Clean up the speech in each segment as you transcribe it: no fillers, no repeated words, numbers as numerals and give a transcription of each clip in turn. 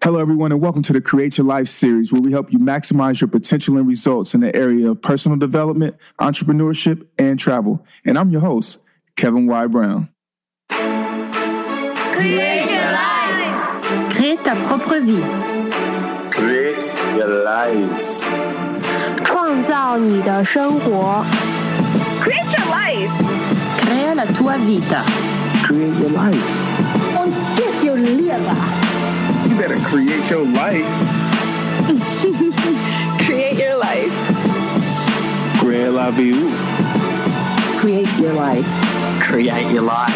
Hello, everyone, and welcome to the Create Your Life series, where we help you maximize your potential and results in the area of personal development, entrepreneurship, and travel. And I'm your host, Kevin Y. Brown. Create your life. Crée ta propre vie. Create your life. 创造你的生活。 Create your life. Crea la tua vita. Create your life. Ontdek jouw leven. You better create your life. Create your life. Create la vie. Create your life. Create your life.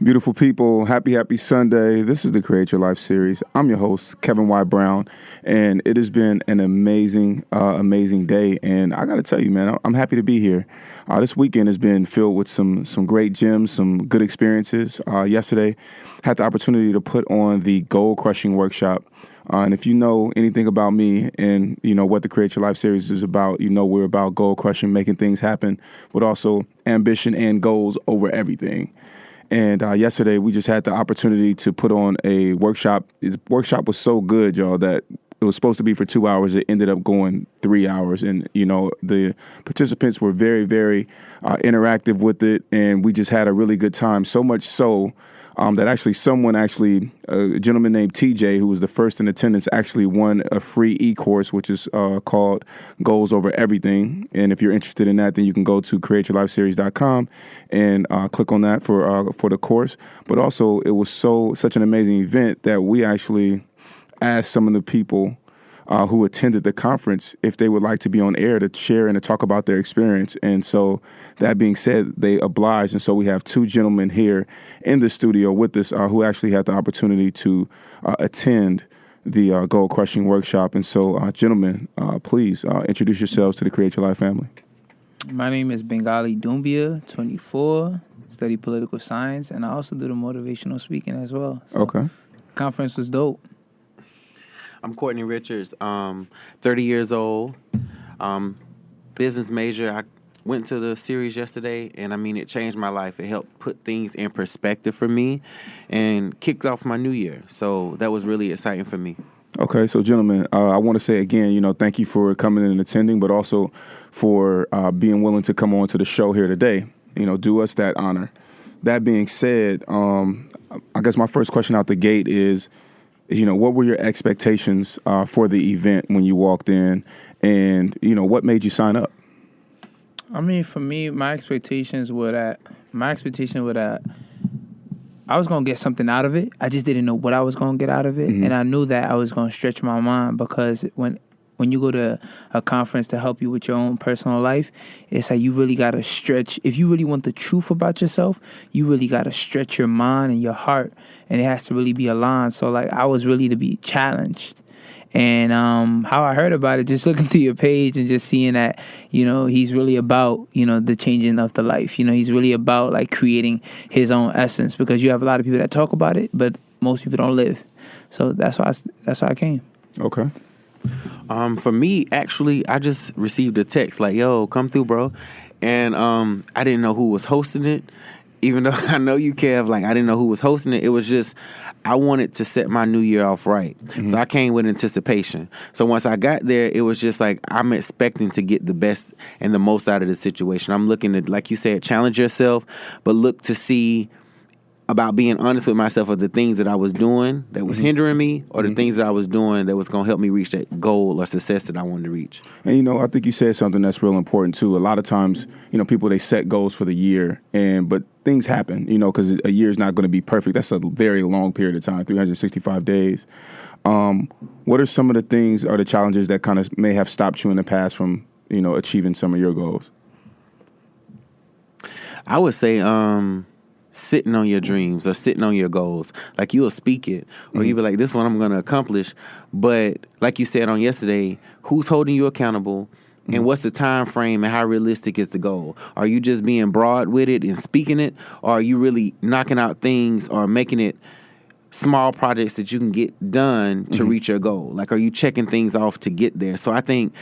Beautiful people, happy Sunday. This is the Create Your Life series. I'm your host, Kevin Y. Brown, and it has been an amazing day. And I got to tell you, man, I'm happy to be here. This weekend has been filled with some great gems, some good experiences. Yesterday, had the opportunity to put on the Goal Crushing Workshop. And if you know anything about me and you know what the Create Your Life series is about, you know we're about goal crushing, making things happen, but also ambition and goals over everything. And yesterday, we just had the opportunity to put on a workshop. The workshop was so good, y'all, that it was supposed to be for 2 hours. It ended up going 3 hours. And, you know, the participants were very, very interactive with it. And we just had a really good time. So much so that a gentleman named TJ, who was the first in attendance, actually won a free e-course, which is called Goals Over Everything. And if you're interested in that, then you can go to createyourlifeseries.com and click on that for the course. But also, it was such an amazing event that we actually asked some of the people who attended the conference if they would like to be on air to share and to talk about their experience. And so that being said, they obliged. And so we have two gentlemen here in the studio with us who actually had the opportunity to attend the Goal Crushing Workshop. And so, gentlemen, please introduce yourselves to the Create Your Life family. My name is Bengali Dumbia, 24, study political science, and I also do the motivational speaking as well. So Okay. The conference was dope. I'm Courtney Richards, 30 years old, business major. I went to the series yesterday, and I mean, it changed my life. It helped put things in perspective for me and kicked off my new year. So that was really exciting for me. Okay, so gentlemen, I want to say again, you know, thank you for coming in and attending, but also for being willing to come on to the show here today. You know, do us that honor. That being said, I guess my first question out the gate is, you know, what were your expectations for the event when you walked in, and you know, what made you sign up? I mean, for me, my expectations were that I was going to get something out of it. I just didn't know what I was going to get out of it. Mm-hmm. And I knew that I was going to stretch my mind, because when you go to a conference to help you with your own personal life, it's like you really got to stretch. If you really want the truth about yourself, you really got to stretch your mind and your heart, and it has to really be aligned. So, like, I was really to be challenged. And how I heard about it, just looking through your page and just seeing that, you know, he's really about, you know, the changing of the life. You know, he's really about, like, creating his own essence, because you have a lot of people that talk about it, but most people don't live. So that's why I came. Okay. For me, actually, I just received a text like, yo, come through, bro. And I didn't know who was hosting it. Even though I know you, Kev, like, I didn't know who was hosting it. It was just, I wanted to set my new year off right. Mm-hmm. So I came with anticipation. So once I got there, it was just like, I'm expecting to get the best and the most out of the situation. I'm looking to, like you said, challenge yourself, but look to see about being honest with myself of the things that I was doing that was hindering me, or the things that I was doing that was going to help me reach that goal or success that I wanted to reach. And, you know, I think you said something that's real important, too. A lot of times, you know, people, they set goals for the year, but things happen, you know, because a year is not going to be perfect. That's a very long period of time, 365 days. What are some of the things or the challenges that kind of may have stopped you in the past from, you know, achieving some of your goals? I would say sitting on your dreams or sitting on your goals. Like, you'll speak it, or you'll be like, this one I'm going to accomplish. But like you said on yesterday, who's holding you accountable? And what's the time frame, and how realistic is the goal? Are you just being broad with it and speaking it, or are you really knocking out things or making it small projects that you can get done to reach your goal? Like, are you checking things off to get there? So I think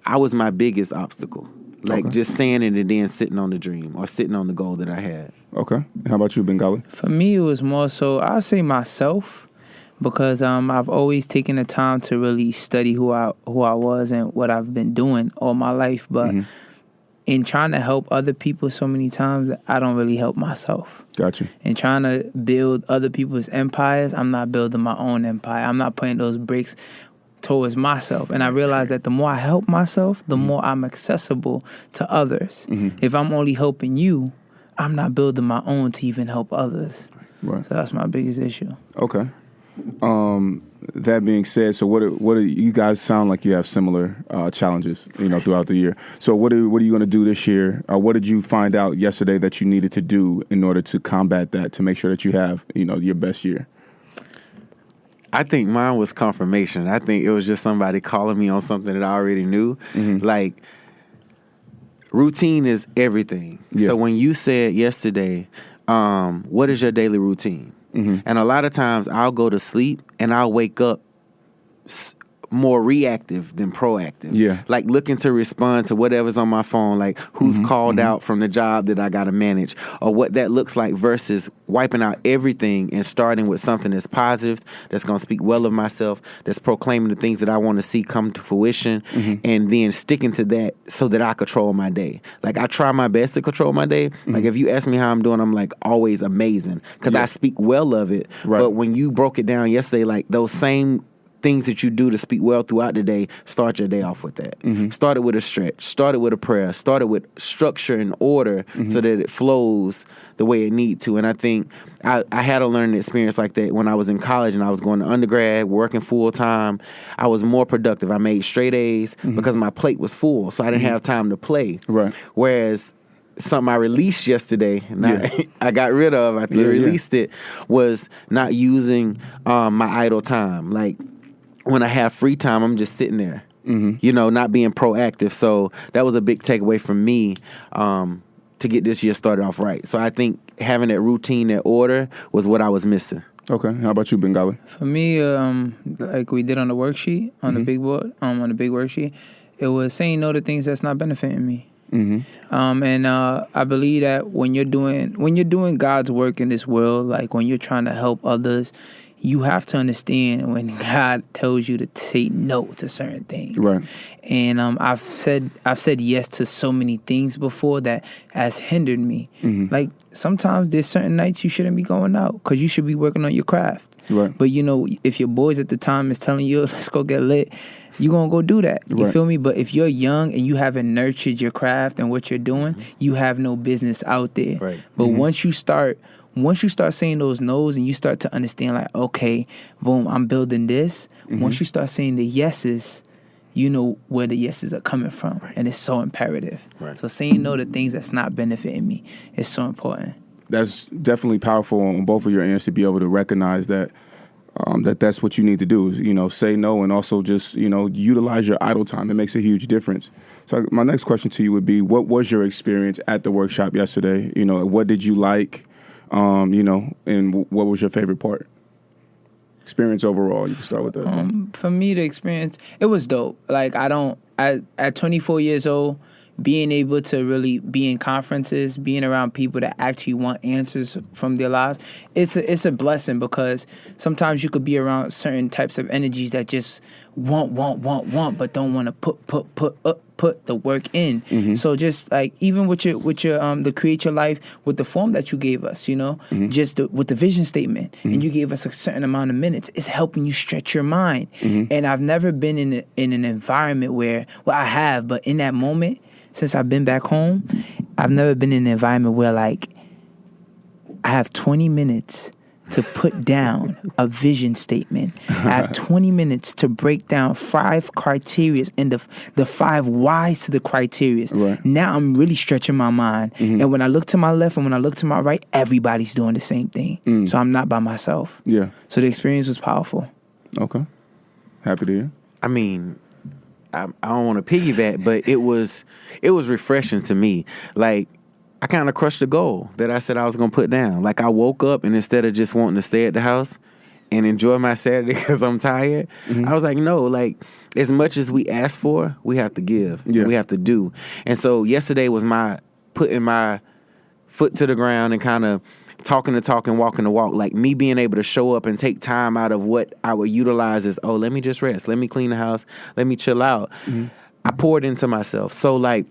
I was my biggest obstacle. Like, just saying it and then sitting on the dream or sitting on the goal that I had. Okay. And how about you, Bengali? For me, it was more so, I'll say myself, because I've always taken the time to really study who I was and what I've been doing all my life. But in trying to help other people so many times, I don't really help myself. Gotcha. In trying to build other people's empires, I'm not building my own empire. I'm not putting those bricks towards myself. And I realized that the more I help myself, the more I'm accessible to others. If I'm only helping you, I'm not building my own to even help others. Right. So that's my biggest issue. Okay. That being said, so what are you guys sound like you have similar challenges, throughout the year. So what are you going to do this year? What did you find out yesterday that you needed to do in order to combat that, to make sure that you have, your best year? I think mine was confirmation. I think it was just somebody calling me on something that I already knew. Like, routine is everything. Yeah. So when you said yesterday, what is your daily routine? And a lot of times I'll go to sleep and I'll wake up more reactive than proactive. Yeah. Like looking to respond to whatever's on my phone, like who's called out from the job that I got to manage, or what that looks like, versus wiping out everything and starting with something that's positive, that's going to speak well of myself, that's proclaiming the things that I want to see come to fruition, and then sticking to that so that I control my day. Like, I try my best to control my day. Like, if you ask me how I'm doing, I'm like always amazing, because I speak well of it. Right. But when you broke it down yesterday, like those same things that you do to speak well throughout the day, start your day off with that. Start it with a stretch. Start it with a prayer. Start it with structure and order so that it flows the way it need to. And I think I had a learning experience like that when I was in college and I was going to undergrad, working full time. I was more productive. I made straight A's because my plate was full, so I didn't have time to play. Right. Whereas something I released yesterday, I got rid of after I released it, was not using my idle time. Like, when I have free time, I'm just sitting there, not being proactive. So that was a big takeaway from me to get this year started off right. So I think having that routine, that order, was what I was missing. Okay. How about you, Bengali? For me, like we did on the worksheet, on the big board, on the big worksheet, it was saying no to things that's not benefiting me. And I believe that when you're doing God's work in this world, like when you're trying to help others, you have to understand when God tells you to say no to certain things. Right. And I've said yes to so many things before that has hindered me. Like, sometimes there's certain nights you shouldn't be going out because you should be working on your craft. Right. But if your boys at the time is telling you, let's go get lit, you're going to go do that. You feel me? But if you're young and you haven't nurtured your craft and what you're doing, you have no business out there. Right. But once you start saying those no's and you start to understand, like, okay, boom, I'm building this. Once you start saying the yeses, you know where the yeses are coming from. Right. And it's so imperative. Right. So saying no to things that's not benefiting me is so important. That's definitely powerful on both of your ends, to be able to recognize that that's what you need to do, is, say no, and also just, utilize your idle time. It makes a huge difference. So my next question to you would be, what was your experience at the workshop yesterday? What did you like? And what was your favorite part? Experience overall, you can start with that. For me, the experience, it was dope. Like, at 24 years old, being able to really be in conferences, being around people that actually want answers from their lives, it's a blessing, because sometimes you could be around certain types of energies that just want, but don't want to put the work in. So just like, even with your the Create Your Life, with the form that you gave us, just with the vision statement, and you gave us a certain amount of minutes, it's helping you stretch your mind. And I've never been in an environment where, well, I have, but in that moment, since I've been back home, I've never been in an environment where, like, I have 20 minutes to put down a vision statement. I have 20 minutes to break down 5 criteria and the 5 whys to the criteria. Right. Now I'm really stretching my mind. And when I look to my left and when I look to my right, everybody's doing the same thing. So I'm not by myself. Yeah. So the experience was powerful. Okay. Happy to hear. I mean, I don't want to piggyback, but it was refreshing to me. Like, I kind of crushed the goal that I said I was going to put down. Like, I woke up, and instead of just wanting to stay at the house, and enjoy my Saturday because I'm tired. I was like, no, like as much as we ask for, we have to give. Yeah. We have to do. And so yesterday was my putting my foot to the ground and kind of talking the talk and walking the walk. Like me being able to show up and take time out of what I would utilize as, oh, let me just rest. Let me clean the house. Let me chill out. I poured into myself. So like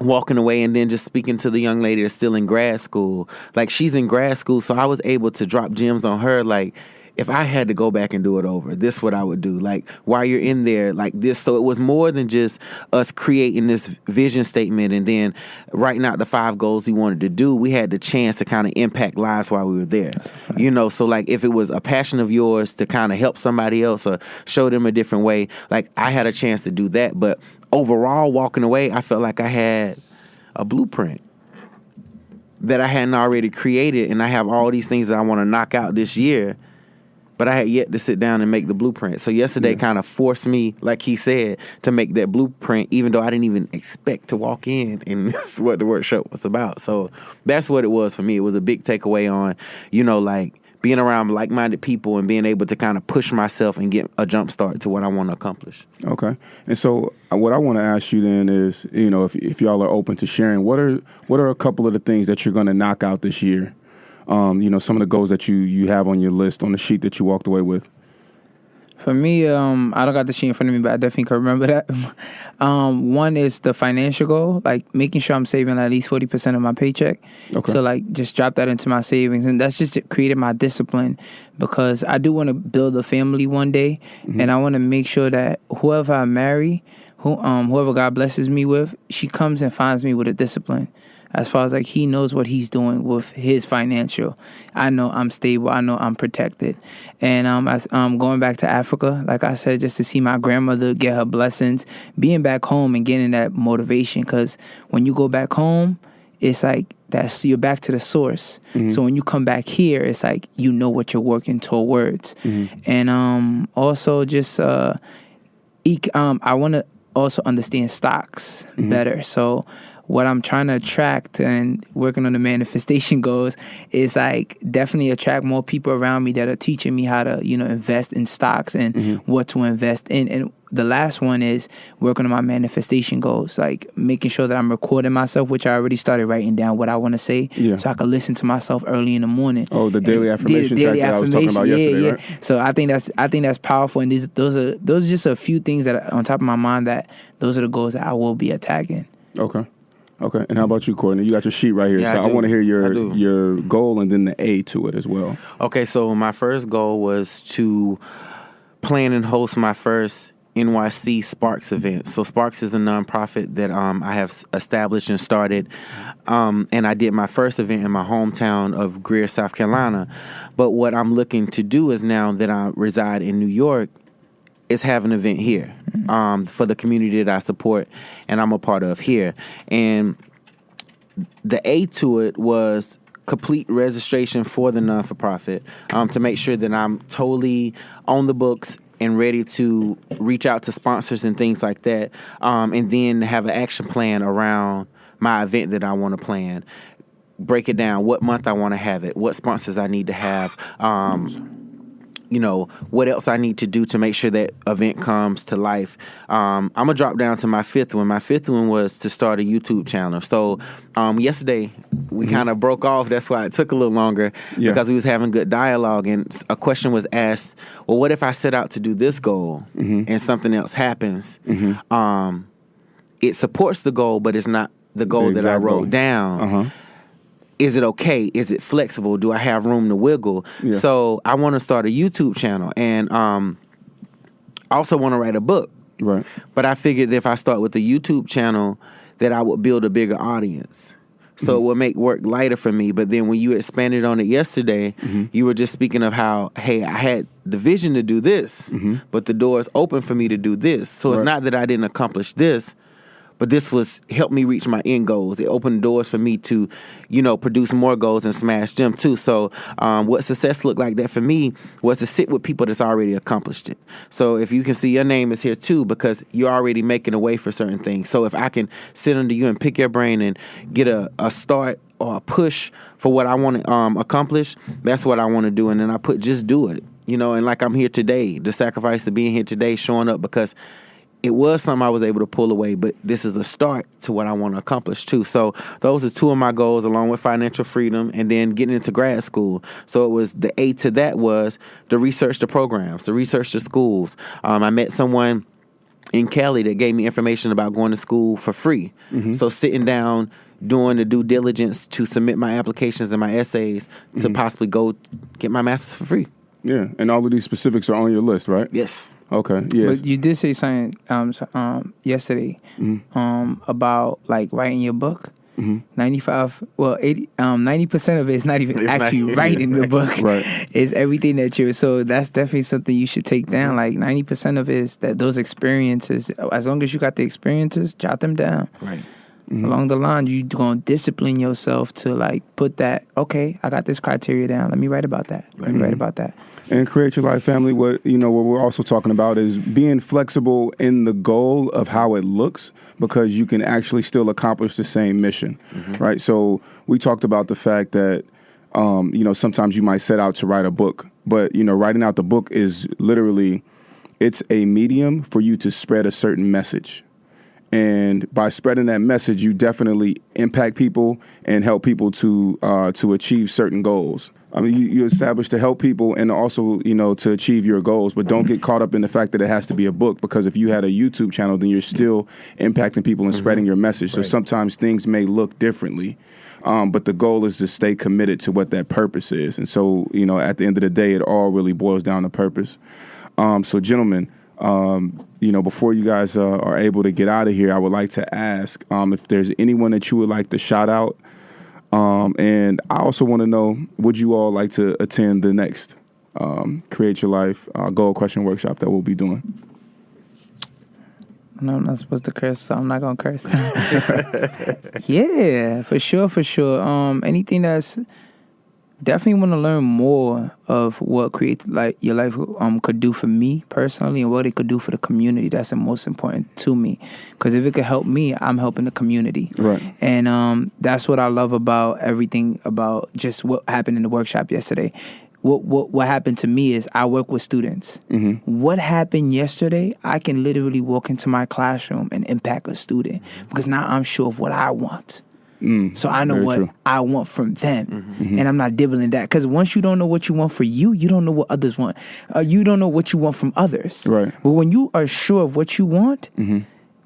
walking away and then just speaking to the young lady that's still in grad school. Like she's in grad school, so I was able to drop gems on her. Like if I had to go back and do it over, this is what I would do. Like while you're in there, like this. So it was more than just us creating this vision statement and then writing out the 5 goals we wanted to do. We had the chance to kind of impact lives while we were there. You know, so like if it was a passion of yours to kind of help somebody else or show them a different way, like I had a chance to do that. But overall, walking away, I felt like I had a blueprint that I hadn't already created, and I have all these things that I want to knock out this year, but I had yet to sit down and make the blueprint. So yesterday kind of forced me, like he said, to make that blueprint, even though I didn't even expect to walk in, and this is what the workshop was about. So that's what it was for me. It was a big takeaway on, you know, like being around like-minded people and being able to kind of push myself and get a jump start to what I want to accomplish. Okay. And so what I want to ask you then is, you know, if y'all are open to sharing, what are a couple of the things that you're going to knock out this year? You know, some of the goals that you have on your list, on the sheet that you walked away with. For me, I don't got the sheet in front of me, but I definitely can remember that. One is the financial goal, like making sure I'm saving at least 40% of my paycheck. Okay. So like just drop that into my savings, and that's just created my discipline because I do want to build a family one day, and I want to make sure that whoever I marry, whoever God blesses me with, she comes and finds me with a discipline. As far as like he knows what he's doing with his financial. I know I'm stable. I know I'm protected. And going back to Africa, like I said, just to see my grandmother get her blessings, being back home and getting that motivation. Because when you go back home, it's like you're back to the source. So when you come back here, it's like you know what you're working towards. And also just I want to also understand stocks better. So what I'm trying to attract and working on the manifestation goals is like definitely attract more people around me that are teaching me how to, you know, invest in stocks and what to invest in. And the last one is working on my manifestation goals, like making sure that I'm recording myself, which I already started writing down what I want to say, so I can listen to myself early in the morning. Oh, the daily affirmation track that I was talking about yesterday, right? So I think that's powerful, and those are just a few things that are on top of my mind that those are the goals that I will be attacking. Okay, and how about you, Courtney? You got your sheet right here, Yeah, so I want to hear your goal and then the A to it as well. Okay, so my first goal was to plan and host my first NYC Sparks event. So Sparks is a nonprofit that I have established and started, and I did my first event in my hometown of Greer, South Carolina. But what I'm looking to do is now that I reside in New York, is have an event here for the community that I support and I'm a part of here. And the A to it was complete registration for the non-for-profit to make sure that I'm totally on the books and ready to reach out to sponsors and things like that, and then have an action plan around my event that I want to plan. Break it down, what month I want to have it, what sponsors I need to have, you know, what else I need to do to make sure that event comes to life. I'm going to drop down to my fifth one. My fifth one was to start a YouTube channel. So yesterday we kind of broke off. That's why it took a little longer because we was having good dialogue. And a question was asked, well, what if I set out to do this goal and something else happens? It supports the goal, but it's not the goal that I wrote down. Is it okay? Is it flexible? Do I have room to wiggle? Yeah. So I want to start a YouTube channel, and I also want to write a book. Right. But I figured that if I start with a YouTube channel, that I would build a bigger audience. So it would make work lighter for me. But then when you expanded on it yesterday, you were just speaking of how, hey, I had the vision to do this, but the door is open for me to do this. So it's not that I didn't accomplish this, but this was helped me reach my end goals. It opened doors for me to, you know, produce more goals and smash them too. So what success looked like that for me was to sit with people that's already accomplished it. So if you can see, your name is here too because you're already making a way for certain things. So if I can sit under you and pick your brain and get a start or a push for what I want to accomplish, that's what I want to do. And then I put just do it. and like I'm here today, the sacrifice of being here today, showing up because it was something I was able to pull away, but this is a start to what I want to accomplish too. So those are two of my goals, along with financial freedom and then getting into grad school. So it was the A to that was to research the programs, to research the schools. I met someone in Cali that gave me information about going to school for free. So sitting down, doing the due diligence to submit my applications and my essays to possibly go get my master's for free. Yeah, and all of these specifics are on your list, right? Yes. Okay. Yes. But you did say something yesterday about like writing your book. 90% of it is not even actually writing the book. Right. It's everything that you're. So that's definitely something you should take down. Like 90% of it is that those experiences. As long as you got the experiences, jot them down. Right. Along the line, you're going to discipline yourself to like put that, okay, I got this criteria down. Let me write about that. Let me write about that. And Create Your Life Family, what we're also talking about is being flexible in the goal of how it looks, because you can actually still accomplish the same mission, right? So we talked about the fact that, sometimes you might set out to write a book, but, writing out the book is literally, it's a medium for you to spread a certain message. And by spreading that message, you definitely impact people and help people to achieve certain goals. I mean, you establish to help people and also, to achieve your goals, but don't get caught up in the fact that it has to be a book, because if you had a YouTube channel, then you're still impacting people and spreading your message. So sometimes things may look differently, but the goal is to stay committed to what that purpose is. And so, at the end of the day, it all really boils down to purpose. So, gentlemen, before you guys are able to get out of here, I would like to ask if there's anyone that you would like to shout out. And I also want to know, would you all like to attend the next Create Your Life Goal Question Workshop that we'll be doing? No, I'm not supposed to curse, so I'm not going to curse. Yeah, for sure. Anything that's... Definitely want to learn more of what Create Your Life could do for me personally, and what it could do for the community. That's the most important to me, because if it could help me, I'm helping the community. Right. And that's what I love about everything about just what happened in the workshop yesterday. What happened to me is I work with students. What happened yesterday, I can literally walk into my classroom and impact a student, because now I'm sure of what I want. So I know what I want from them, and I'm not dibbling that, because once you don't know what you want for you, you don't know what others want. You don't know what you want from others. Right. But when you are sure of what you want,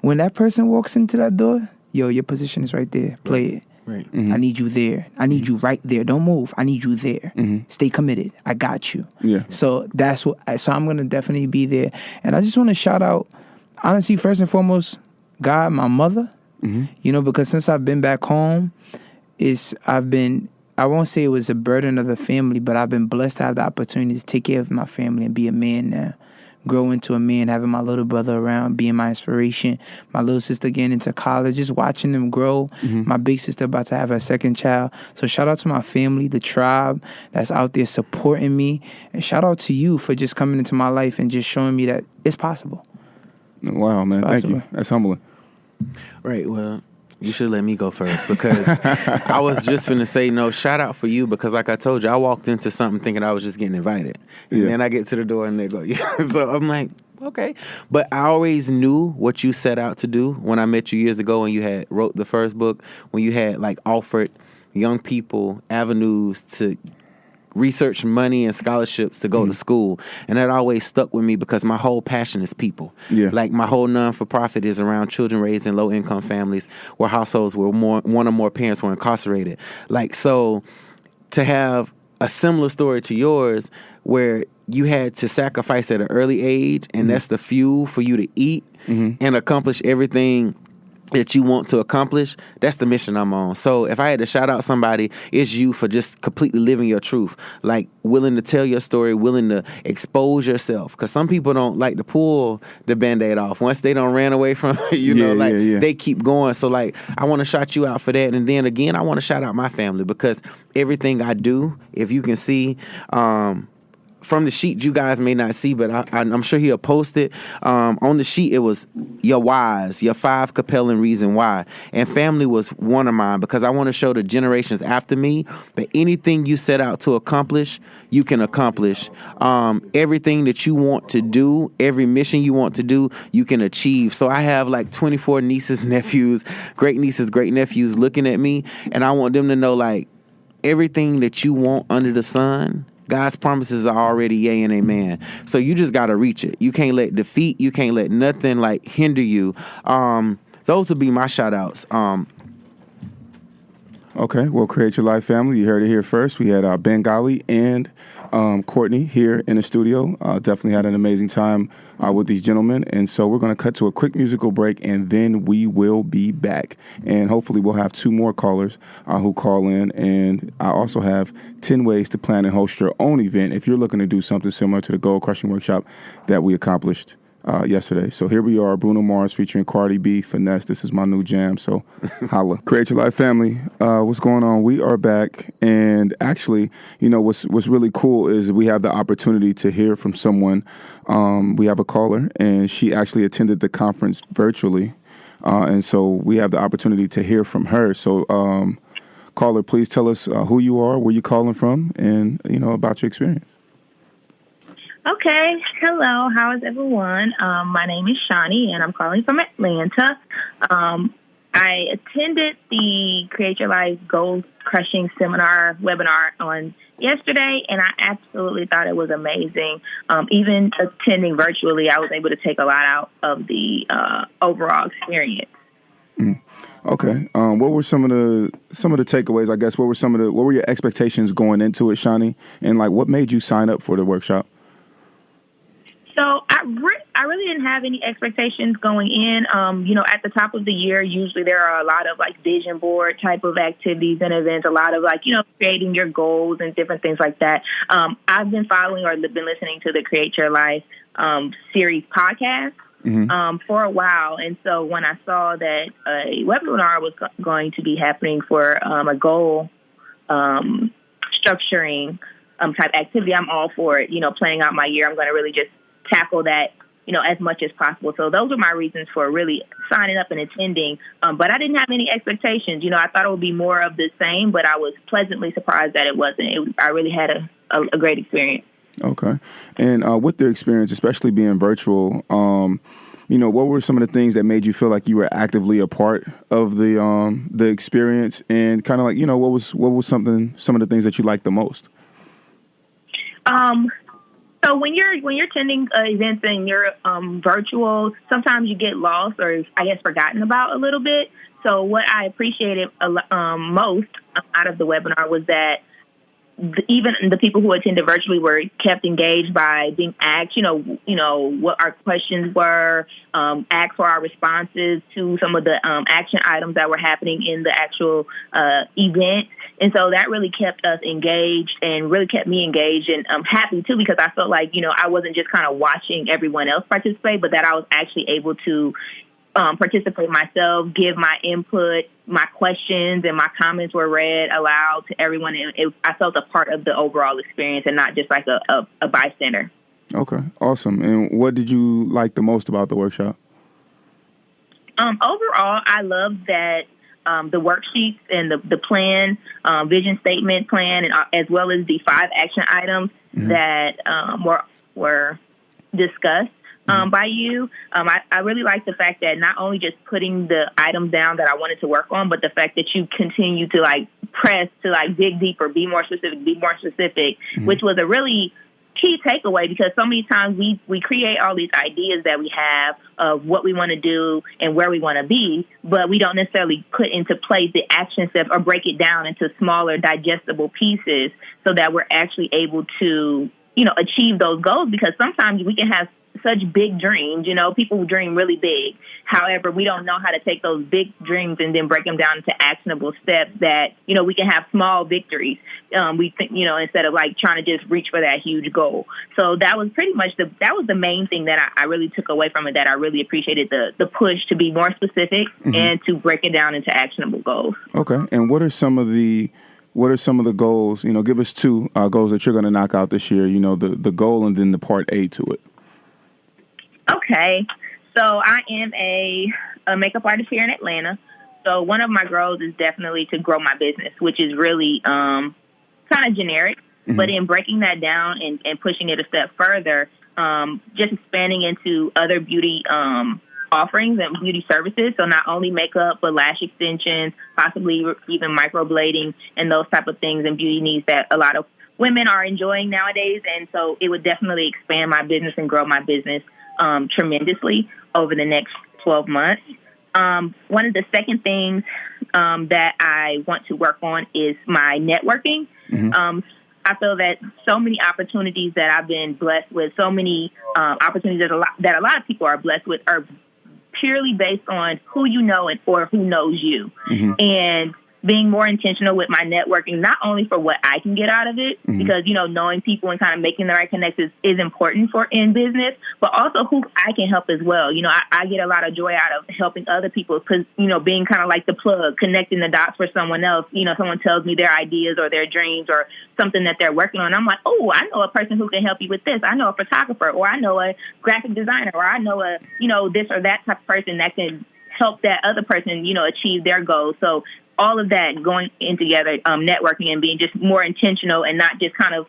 when that person walks into that door, your position is right there. Play it. Right. I need you there. I need you right there. Don't move. I need you there. Stay committed. I got you. Yeah. So that's what. So I'm gonna definitely be there, and I just want to shout out, honestly, first and foremost, God, my mother. Because since I've been back home, I won't say it was a burden of the family, but I've been blessed to have the opportunity to take care of my family and be a man now. Grow into a man, having my little brother around, being my inspiration, my little sister getting into college, just watching them grow. My big sister about to have her second child. So shout out to my family, the tribe that's out there supporting me. And shout out to you for just coming into my life and just showing me that it's possible. Wow, man. Thank you. That's humbling. Right, well, you should let me go first, because I was just finna say shout out for you, because like I told you, I walked into something thinking I was just getting invited. And then I get to the door and they go, So I'm like, okay. But I always knew what you set out to do when I met you years ago, when you had wrote the first book, when you had offered young people avenues to research money and scholarships to go to school. And that always stuck with me, because my whole passion is people. Yeah. Like my whole non-for-profit is around children raised in low-income families where households where one or more parents were incarcerated. So to have a similar story to yours, where you had to sacrifice at an early age, and that's the fuel for you to eat and accomplish everything that you want to accomplish, that's the mission I'm on. So if I had to shout out somebody, it's you, for just completely living your truth. Like willing to tell your story, willing to expose yourself. Because some people don't like to pull the Band-Aid off. Once they don't ran away from it, they keep going. So I want to shout you out for that. And then again, I want to shout out my family, because everything I do, if you can see, from the sheet you guys may not see, but I'm sure he'll post it. On the sheet, it was your whys, your 5 compelling reasons why. And family was one of mine because I want to show the generations after me that anything you set out to accomplish, you can accomplish. Everything that you want to do, every mission you want to do, you can achieve. So I have like 24 nieces, nephews, great nieces, great nephews looking at me, and I want them to know like everything that you want under the sun, God's promises are already yea and amen. So you just got to reach it. You can't let defeat, you can't let nothing like hinder you. Those would be my shout outs. Okay, well, Create Your Life family, you heard it here first. We had Bengali and Courtney here in the studio. Definitely had an amazing time with these gentlemen. And so we're going to cut to a quick musical break, and then we will be back. And hopefully we'll have 2 more callers who call in. And I also have 10 ways to plan and host your own event if you're looking to do something similar to the Goal Crushing Workshop that we accomplished yesterday. So here we are, Bruno Mars featuring Cardi B, Finesse. This is my new jam, so holla. Create Your Life family, what's going on? We are back, and actually, you know, what's really cool is we have the opportunity to hear from someone. We have a caller, and she actually attended the conference virtually, and so we have the opportunity to hear from her. So, caller, please tell us who you are, where you're calling from, and, you know, about your experience. Okay. Hello. How is everyone? My name is Shawnee, and I'm calling from Atlanta. I attended the Create Your Life Goal Crushing webinar on yesterday, and I absolutely thought it was amazing. Even attending virtually, I was able to take a lot out of the overall experience. Okay. What were some of the takeaways? I guess what were your expectations going into it, Shawnee, and like what made you sign up for the workshop? So I really didn't have any expectations going in. You know, at the top of the year, usually there are a lot of like vision board type of activities and events, a lot of like, you know, creating your goals and different things like that. I've been following or been listening to the Create Your Life series podcast for a while. And so when I saw that a webinar was going to be happening for a goal structuring type activity, I'm all for it. You know, playing out my year, I'm going to really just tackle that, you know, as much as possible. So those are my reasons for really signing up and attending. But I didn't have any expectations. You know, I thought it would be more of the same, but I was pleasantly surprised that it wasn't. I really had a great experience. Okay. And with the experience, especially being virtual, you know, what were some of the things that made you feel like you were actively a part of the experience, and kind of like, you know, what was some of the things that you liked the most? So when you're attending events and you're virtual, sometimes you get lost or, I guess, forgotten about a little bit. So what I appreciated most out of the webinar was that even the people who attended virtually were kept engaged by being asked, you know, what our questions were, asked for our responses to some of the action items that were happening in the actual event. And so that really kept us engaged and really kept me engaged and happy, too, because I felt like, you know, I wasn't just kind of watching everyone else participate, but that I was actually able to participate myself, give my input, my questions, and my comments were read aloud to everyone. And I felt a part of the overall experience and not just like a bystander. Okay, awesome. And what did you like the most about the workshop? Overall, I love that the worksheets and the plan, vision statement plan, and as well as the 5 action items that were discussed by you. I really like the fact that not only just putting the items down that I wanted to work on, but the fact that you continue to like press to like dig deeper, be more specific, which was a really key takeaway, because so many times we create all these ideas that we have of what we want to do and where we want to be, but we don't necessarily put into place the action steps or break it down into smaller digestible pieces so that we're actually able to, you know, achieve those goals. Because sometimes we can have such big dreams, you know, people dream really big. However, we don't know how to take those big dreams and then break them down into actionable steps that, you know, we can have small victories. We think, you know, instead of like trying to just reach for that huge goal. So that was pretty much the main thing that I really took away from it, that I really appreciated the push to be more specific and to break it down into actionable goals. Okay. And what are some of the what are some of the goals? Give us two goals that you're going to knock out this year. The goal and then the part A to it. Okay. So I am a makeup artist here in Atlanta. So one of my goals is definitely to grow my business, which is really kind of generic. Mm-hmm. But in breaking that down and pushing it a step further, just expanding into other beauty offerings and beauty services. So not only makeup, but lash extensions, possibly even microblading and those type of things and beauty needs that a lot of women are enjoying nowadays. And so it would definitely expand my business and grow my business tremendously over the next 12 months. One of the second things that I want to work on is my networking. Mm-hmm. I feel that so many opportunities that I've been blessed with, so many opportunities that a lot of people are blessed with are purely based on who you know or who knows you. Mm-hmm. And being more intentional with my networking, not only for what I can get out of it, mm-hmm. because, knowing people and kind of making the right connections is important in business, but also who I can help as well. I get a lot of joy out of helping other people, being kind of like the plug, connecting the dots for someone else. Someone tells me their ideas or their dreams or something that they're working on. I'm like, oh, I know a person who can help you with this. I know a photographer, or I know a graphic designer, or I know a, this or that type of person that can help that other person, achieve their goals. So all of that going in together, networking and being just more intentional and not just kind of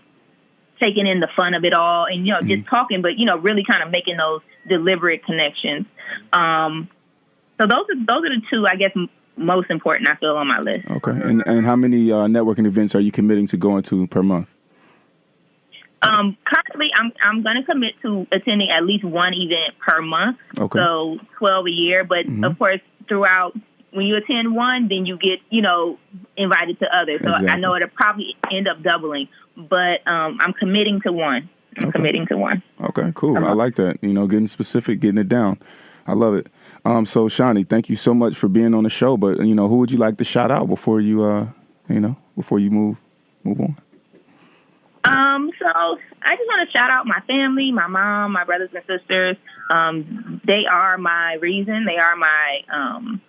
taking in the fun of it all and, mm-hmm. just talking, but, really kind of making those deliberate connections. So those are the two, I guess, most important, I feel, on my list. Okay. And how many networking events are you committing to going to per month? Currently, I'm going to commit to attending at least one event per month. Okay. So 12 a year. But, mm-hmm. of course, throughout, when you attend one, then you get, invited to others. So exactly. I know it'll probably end up doubling. But I'm committing to one. Committing to one. Okay, cool. I like that. Getting specific, getting it down. I love it. So, Shani, thank you so much for being on the show. But, who would you like to shout out before you, before you move on? So I just want to shout out my family, my mom, my brothers and sisters. They are my reason. They are my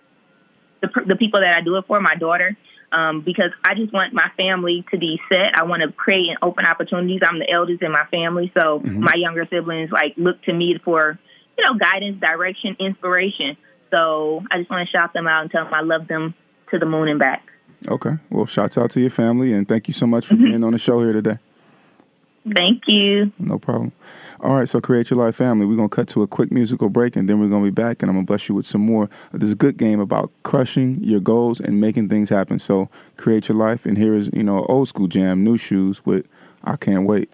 the people that I do it for, my daughter, because I just want my family to be set. I want to create and open opportunities. I'm the eldest in my family, so mm-hmm. my younger siblings look to me for guidance, direction, inspiration. So I just want to shout them out and tell them I love them to the moon and back. Okay. Well, shouts out to your family, and thank you so much for mm-hmm. being on the show here today. Thank you. No problem. All right, so Create Your Life family, we're going to cut to a quick musical break, and then we're going to be back, and I'm going to bless you with some more of this good game about crushing your goals and making things happen. So Create Your Life, and here is, old school jam, New Shoes with I Can't Wait.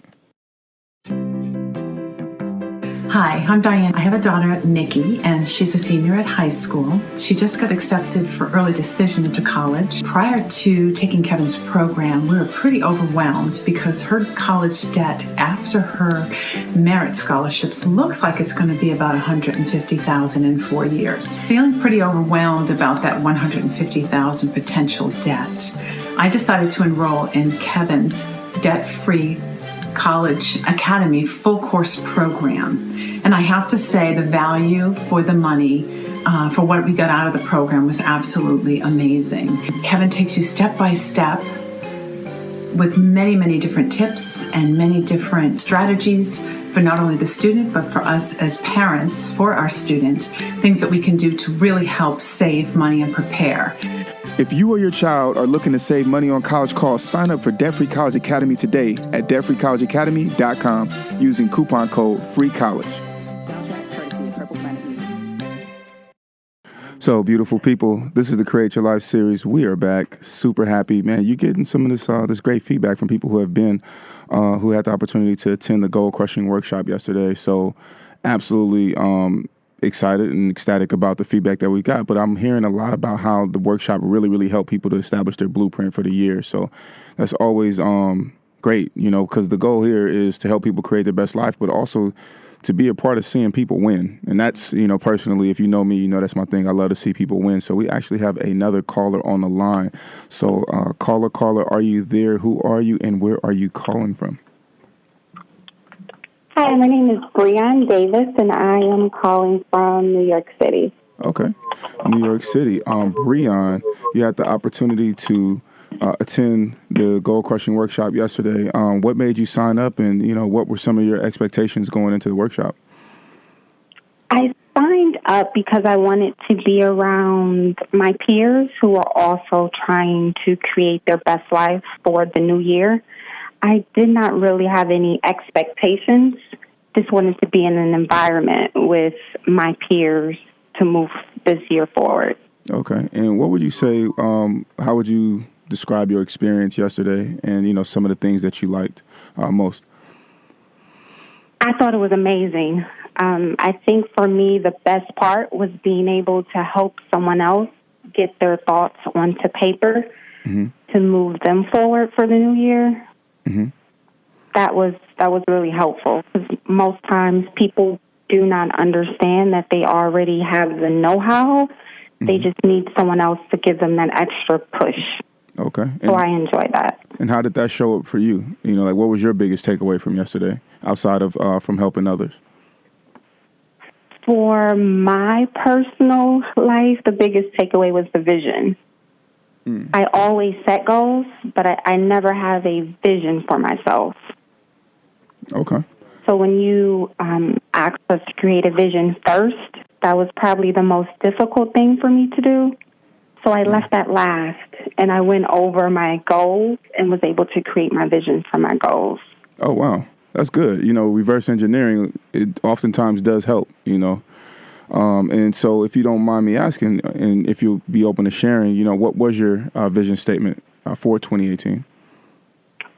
Hi, I'm Diane. I have a daughter, Nikki, and she's a senior at high school. She just got accepted for early decision into college. Prior to taking Kevin's program, we were pretty overwhelmed because her college debt after her merit scholarships looks like it's going to be about $150,000 in 4 years. Feeling pretty overwhelmed about that $150,000 potential debt, I decided to enroll in Kevin's debt-free college academy full course program. And I have to say the value for the money for what we got out of the program was absolutely amazing. Kevin takes you step by step with many, many different tips and many different strategies for not only the student, but for us as parents, for our student, things that we can do to really help save money and prepare. If you or your child are looking to save money on college costs, sign up for Debt Free College Academy today at debtfreecollegeacademy.com using coupon code FREECOLLEGE. So, beautiful people, this is the Create Your Life series. We are back. Super happy, man. You're getting some of this great feedback from people who have been, who had the opportunity to attend the Goal Crushing Workshop yesterday. So, absolutely excited and ecstatic about the feedback that we got. But I'm hearing a lot about how the workshop really, really helped people to establish their blueprint for the year. So, that's always great, because the goal here is to help people create their best life, but also to be a part of seeing people win. And that's, personally, if you know me, that's my thing. I love to see people win. So we actually have another caller on the line. So caller, are you there? Who are you and where are you calling from? Hi, my name is Breon Davis, and I am calling from New York City. Okay. New York City. Breon, you had the opportunity to attend the Goal Crushing Workshop yesterday. What made you sign up, and what were some of your expectations going into the workshop? I signed up because I wanted to be around my peers who are also trying to create their best life for the new year. I did not really have any expectations. Just wanted to be in an environment with my peers to move this year forward. Okay. And what would you say, how would you describe your experience yesterday and, some of the things that you liked most? I thought it was amazing. I think for me, the best part was being able to help someone else get their thoughts onto paper to move them forward for the new year. Mm-hmm. That was really helpful because most times people do not understand that they already have the know-how. They just need someone else to give them that extra push. Okay. So I enjoy that. And how did that show up for you? What was your biggest takeaway from yesterday outside of from helping others? For my personal life, the biggest takeaway was the vision. I always set goals, but I never have a vision for myself. Okay. So when you asked us to create a vision first, that was probably the most difficult thing for me to do. So I left that last, and I went over my goals and was able to create my vision for my goals. Oh, wow. That's good. Reverse engineering, it oftentimes does help, And so if you don't mind me asking, and if you'll be open to sharing, what was your vision statement for 2018?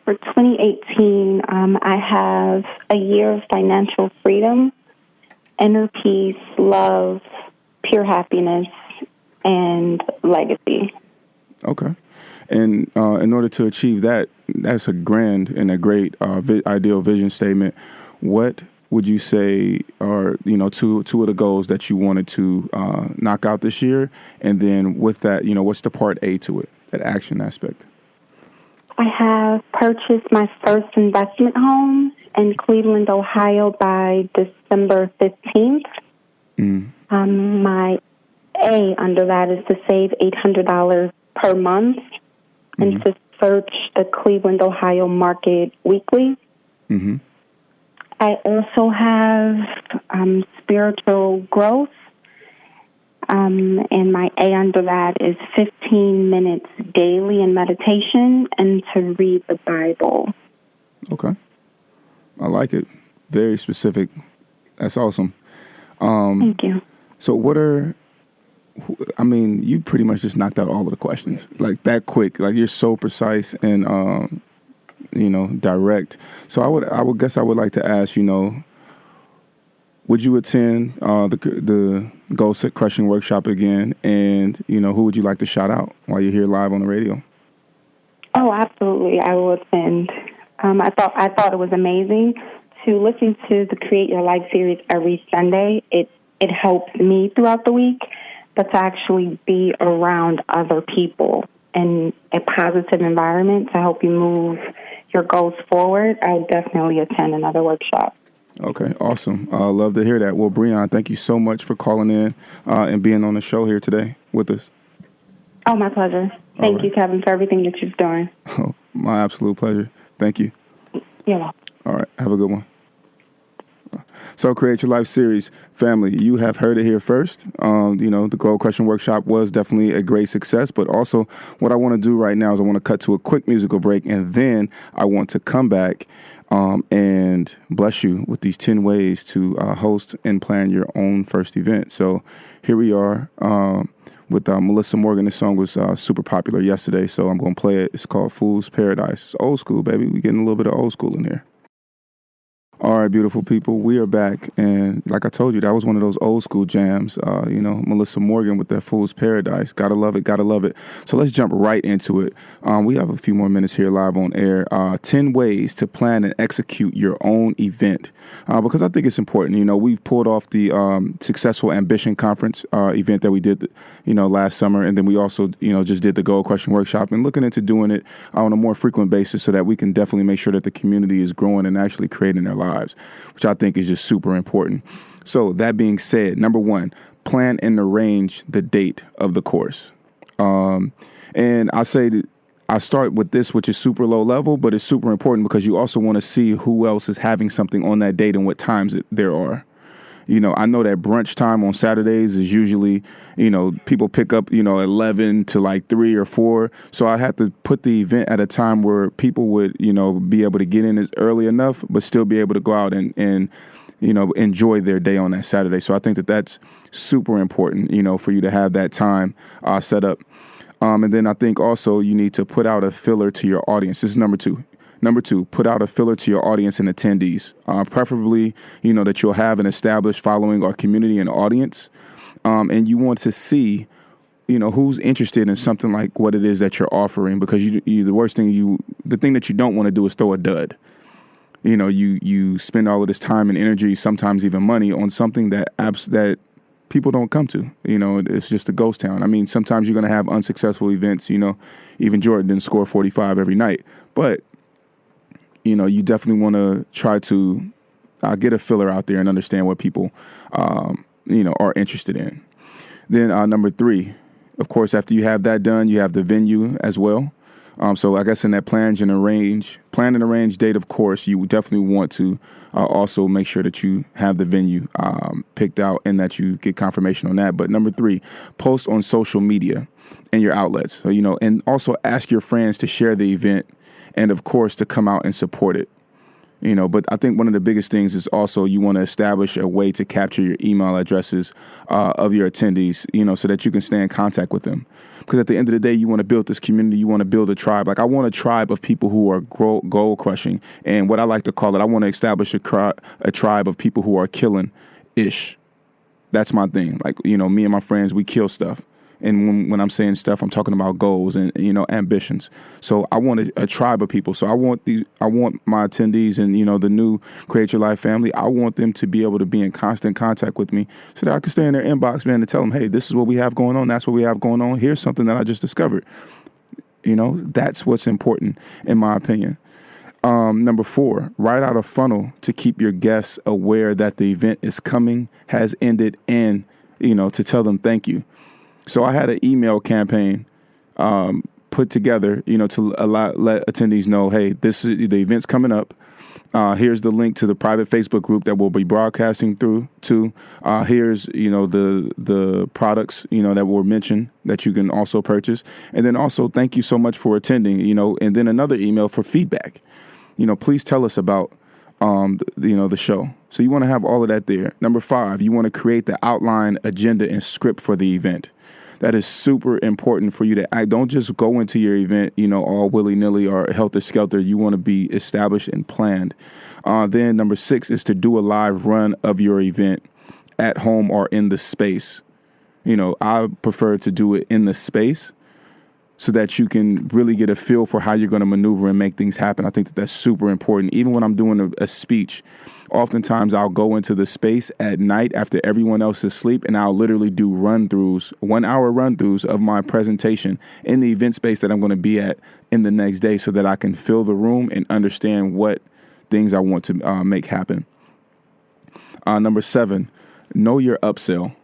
For 2018, I have a year of financial freedom, inner peace, love, pure happiness, and legacy. Okay. And in order to achieve that, that's a grand and a great ideal vision statement. What would you say are, two of the goals that you wanted to knock out this year? And then with that, what's the part A to it, that action aspect? I have purchased my first investment home in Cleveland, Ohio by December 15th. My A under that is to save $800 per month and to search the Cleveland, Ohio market weekly. I also have spiritual growth, and my A under that is 15 minutes daily in meditation and to read the Bible. Okay. I like it. Very specific. That's awesome. Thank you. So you pretty much just knocked out all of the questions, like that quick. Like you're so precise and, direct. So I would guess I would like to ask, would you attend the Goal Crushing Workshop again? And, who would you like to shout out while you're here live on the radio? Oh, absolutely. I will attend. I thought it was amazing to listen to the Create Your Life series every Sunday. It helps me throughout the week, but to actually be around other people in a positive environment to help you move your goals forward, I'll definitely attend another workshop. Okay, awesome. Love to hear that. Well, Breon, thank you so much for calling in and being on the show here today with us. Oh, my pleasure. Thank you, Kevin, for everything that you're doing. Oh, my absolute pleasure. Thank you. You're welcome. All right, have a good one. So Create Your Life series, family, you have heard it here first. The Goal Crushing Workshop was definitely a great success, but also what I want to do right now is I want to cut to a quick musical break, and then I want to come back and bless you with these 10 ways to host and plan your own first event. So here we are with Melissa Morgan. This song was super popular yesterday, so I'm going to play it. It's called Fool's Paradise. It's old school, baby. We're getting a little bit of old school in here. All right, beautiful people, we are back, and like I told you, that was one of those old school jams, Melissa Morgan with that Fool's Paradise. Gotta love it, gotta love it. So let's jump right into it. We have a few more minutes here live on air. 10 ways to plan and execute your own event, because I think it's important. We've pulled off the Successful Ambition Conference event that we did, last summer, and then we also, just did the Goal Crushing Workshop, and looking into doing it on a more frequent basis so that we can definitely make sure that the community is growing and actually creating their lives, which I think is just super important. So that being said, number one, plan and arrange the date of the course. And I say that I start with this, which is super low level, but it's super important because you also want to see who else is having something on that date and what times there are. I know that brunch time on Saturdays is usually, people pick up, 11 to like 3 or 4. So I have to put the event at a time where people would, be able to get in as early enough, but still be able to go out and enjoy their day on that Saturday. So I think that that's super important, for you to have that time set up. And then I think also you need to put out a filler to your audience. This is number 2. Number 2, put out a filler to your audience and attendees, preferably, that you'll have an established following or community and audience. And you want to see, who's interested in something like what it is that you're offering, because the thing that you don't want to do is throw a dud. You spend all of this time and energy, sometimes even money, on something that people don't come to. It's just a ghost town. I mean, sometimes you're going to have unsuccessful events. Even Jordan didn't score 45 every night, but you definitely want to try to get a filler out there and understand what people, are interested in. Then number 3, of course, after you have that done, you have the venue as well. So I guess in that plan and arrange date, of course, you definitely want to also make sure that you have the venue picked out and that you get confirmation on that. But number 3, post on social media and your outlets. So, and also ask your friends to share the event and, of course, to come out and support it. But I think one of the biggest things is also you want to establish a way to capture your email addresses of your attendees, so that you can stay in contact with them. Because at the end of the day, you want to build this community. You want to build a tribe. Like, I want a tribe of people who are goal crushing. And what I like to call it, I want to establish a tribe of people who are killing-ish. That's my thing. Like, me and my friends, we kill stuff. And when I'm saying stuff, I'm talking about goals and, ambitions. So I want a tribe of people. So I want my attendees and, the new Create Your Life family, I want them to be able to be in constant contact with me so that I can stay in their inbox, man, and tell them, hey, this is what we have going on. That's what we have going on. Here's something that I just discovered. That's what's important, in my opinion. Number 4, write out a funnel to keep your guests aware that the event is coming, has ended, and, to tell them thank you. So I had an email campaign put together, to let attendees know, hey, the event's coming up. Here's the link to the private Facebook group that we'll be broadcasting through to. Here's, the products, that were mentioned that you can also purchase. And then also, thank you so much for attending, and then another email for feedback. Please tell us about, the show. So you want to have all of that there. Number 5, you want to create the outline, agenda, and script for the event. That is super important for you to act. Don't just go into your event, all willy-nilly or helter-skelter. You want to be established and planned. Then number 6 is to do a live run of your event at home or in the space. I prefer to do it in the space so that you can really get a feel for how you're going to maneuver and make things happen. I think that that's super important. Even when I'm doing a speech, oftentimes I'll go into the space at night after everyone else is asleep, and I'll literally do 1-hour run-throughs of my presentation in the event space that I'm going to be at in the next day so that I can fill the room and understand what things I want to make happen. Number 7, know your upsell.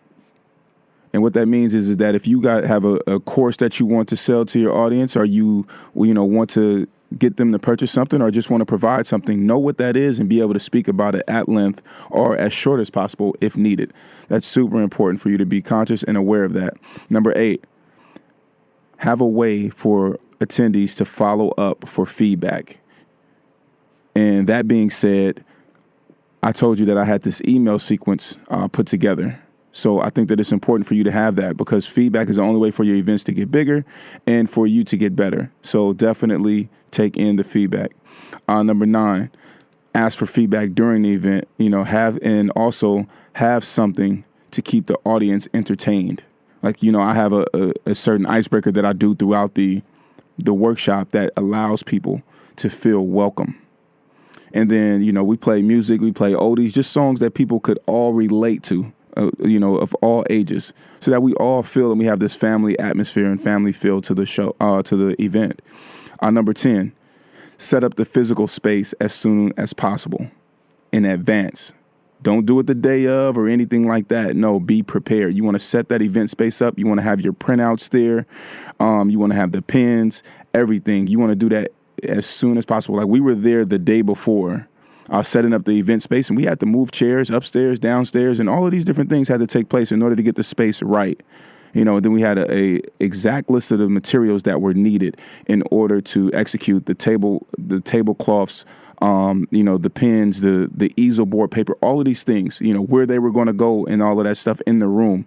And what that means is that if you have a course that you want to sell to your audience, or you want to get them to purchase something, or just want to provide something, know what that is and be able to speak about it at length or as short as possible if needed. That's super important for you to be conscious and aware of that. Number 8, have a way for attendees to follow up for feedback. And that being said, I told you that I had this email sequence put together. So I think that it's important for you to have that, because feedback is the only way for your events to get bigger and for you to get better. So definitely take in the feedback. Number 9, ask for feedback during the event, have something to keep the audience entertained. Like, I have a certain icebreaker that I do throughout the workshop that allows people to feel welcome. And then, we play music, we play oldies, just songs that people could all relate to. Of all ages, so that we all feel and we have this family atmosphere and family feel to the show, to the event. Number 10, set up the physical space as soon as possible in advance. Don't do it the day of or anything like that. No, be prepared. You want to set that event space up. You want to have your printouts there. You want to have the pens, everything. You want to do that as soon as possible. Like we were there the day before setting up the event space, and we had to move chairs upstairs, downstairs, and all of these different things had to take place in order to get the space right. Then we had a exact list of the materials that were needed in order to execute the tablecloths, the pens, the easel board paper, all of these things, where they were going to go and all of that stuff in the room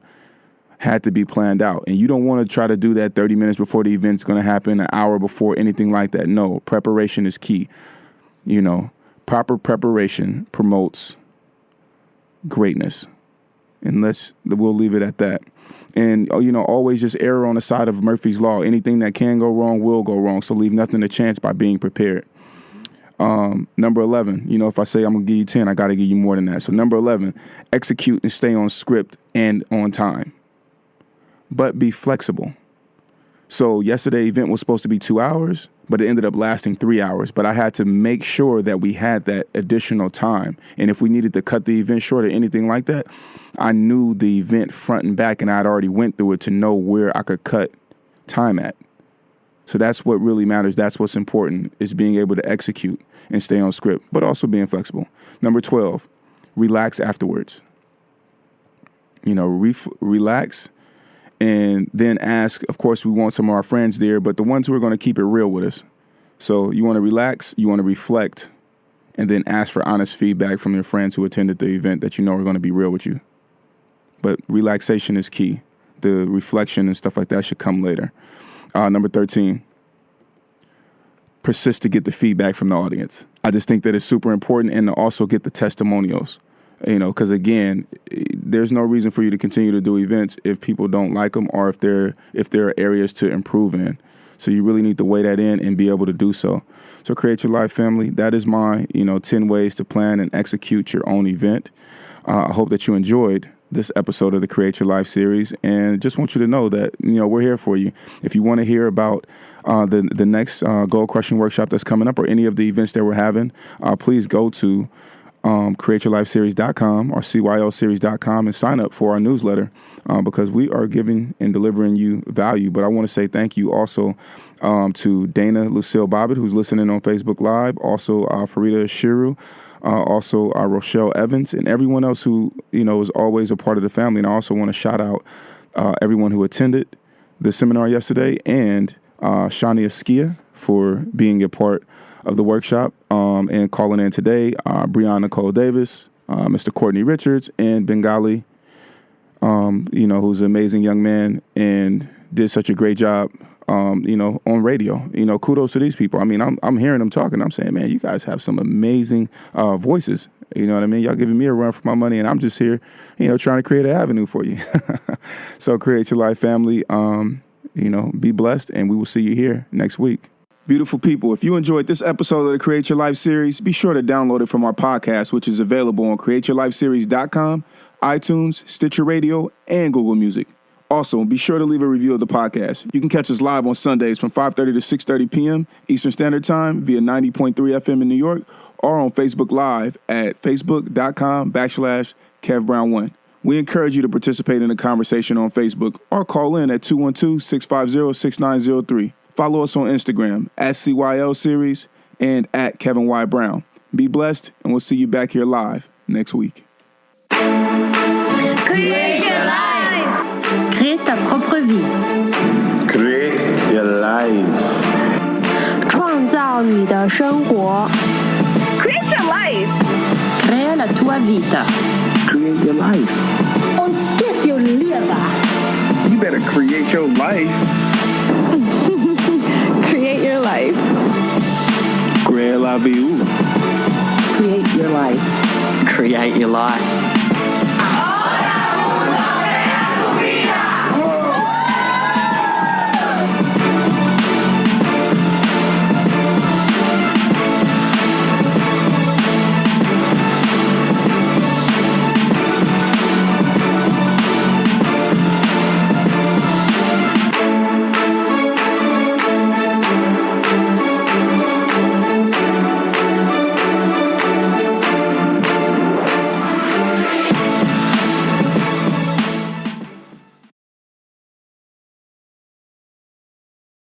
had to be planned out. And you don't want to try to do that 30 minutes before the event's going to happen, an hour before, anything like that. No, preparation is key. Proper preparation promotes greatness. And we'll leave it at that. And, always just err on the side of Murphy's Law. Anything that can go wrong will go wrong. So leave nothing to chance by being prepared. Number 11, if I say I'm going to give you 10, I got to give you more than that. So number 11, execute and stay on script and on time. But be flexible. So yesterday's event was supposed to be 2 hours, but it ended up lasting 3 hours. But I had to make sure that we had that additional time. And if we needed to cut the event short or anything like that, I knew the event front and back, and I'd already went through it to know where I could cut time at. So that's what really matters. That's what's important, is being able to execute and stay on script, but also being flexible. Number 12, relax afterwards. Relax. And then ask, of course, we want some of our friends there, but the ones who are going to keep it real with us. So you want to relax, you want to reflect, and then ask for honest feedback from your friends who attended the event that are going to be real with you. But relaxation is key. The reflection and stuff like that should come later. Number 13, persist to get the feedback from the audience. I just think that it's super important, and to also get the testimonials. Because again, there's no reason for you to continue to do events if people don't like them, or if there are areas to improve in. So you really need to weigh that in and be able to do so. So Create Your Life, family. That is my 10 ways to plan and execute your own event. I hope that you enjoyed this episode of the Create Your Life series, and just want you to know that we're here for you. If you want to hear about the next goal crushing workshop that's coming up, or any of the events that we're having, please go to createyourlifeseries.com or CYLSeries.com and sign up for our newsletter, because we are giving and delivering you value. But I want to say thank you also to Dana Lucille Bobbitt, who's listening on Facebook Live, also Farida Shiru, also Rochelle Evans, and everyone else who is always a part of the family. And I also want to shout out everyone who attended the seminar yesterday, and Shania Skia for being a part of the workshop, and calling in today, Brianna Cole Davis, Mr. Courtney Richards, and Bengali, who's an amazing young man and did such a great job, on radio. Kudos to these people. I mean, I'm hearing them talking. I'm saying, man, you guys have some amazing voices. You know what I mean? Y'all giving me a run for my money, and I'm just here, trying to create an avenue for you. So Create Your Life, family. Be blessed, and we will see you here next week. Beautiful people, if you enjoyed this episode of the Create Your Life series, be sure to download it from our podcast, which is available on createyourlifeseries.com, iTunes, Stitcher Radio, and Google Music. Also, be sure to leave a review of the podcast. You can catch us live on Sundays from 5:30 to 6:30 p.m. Eastern Standard Time via 90.3 FM in New York, or on Facebook Live at facebook.com/KevBrown1. We encourage you to participate in the conversation on Facebook, or call in at 212-650-6903. Follow us on Instagram at CYL Series and at Kevin Y. Brown. Be blessed, and we'll see you back here live next week. Create your life. Crée ta propre vie. Create your life. 创造你的生活。 Create your life. Crea la tua vita. Create your life. Und skip your liver. You better create your life. Create your life. Grela Viu. Create your life. Create your life.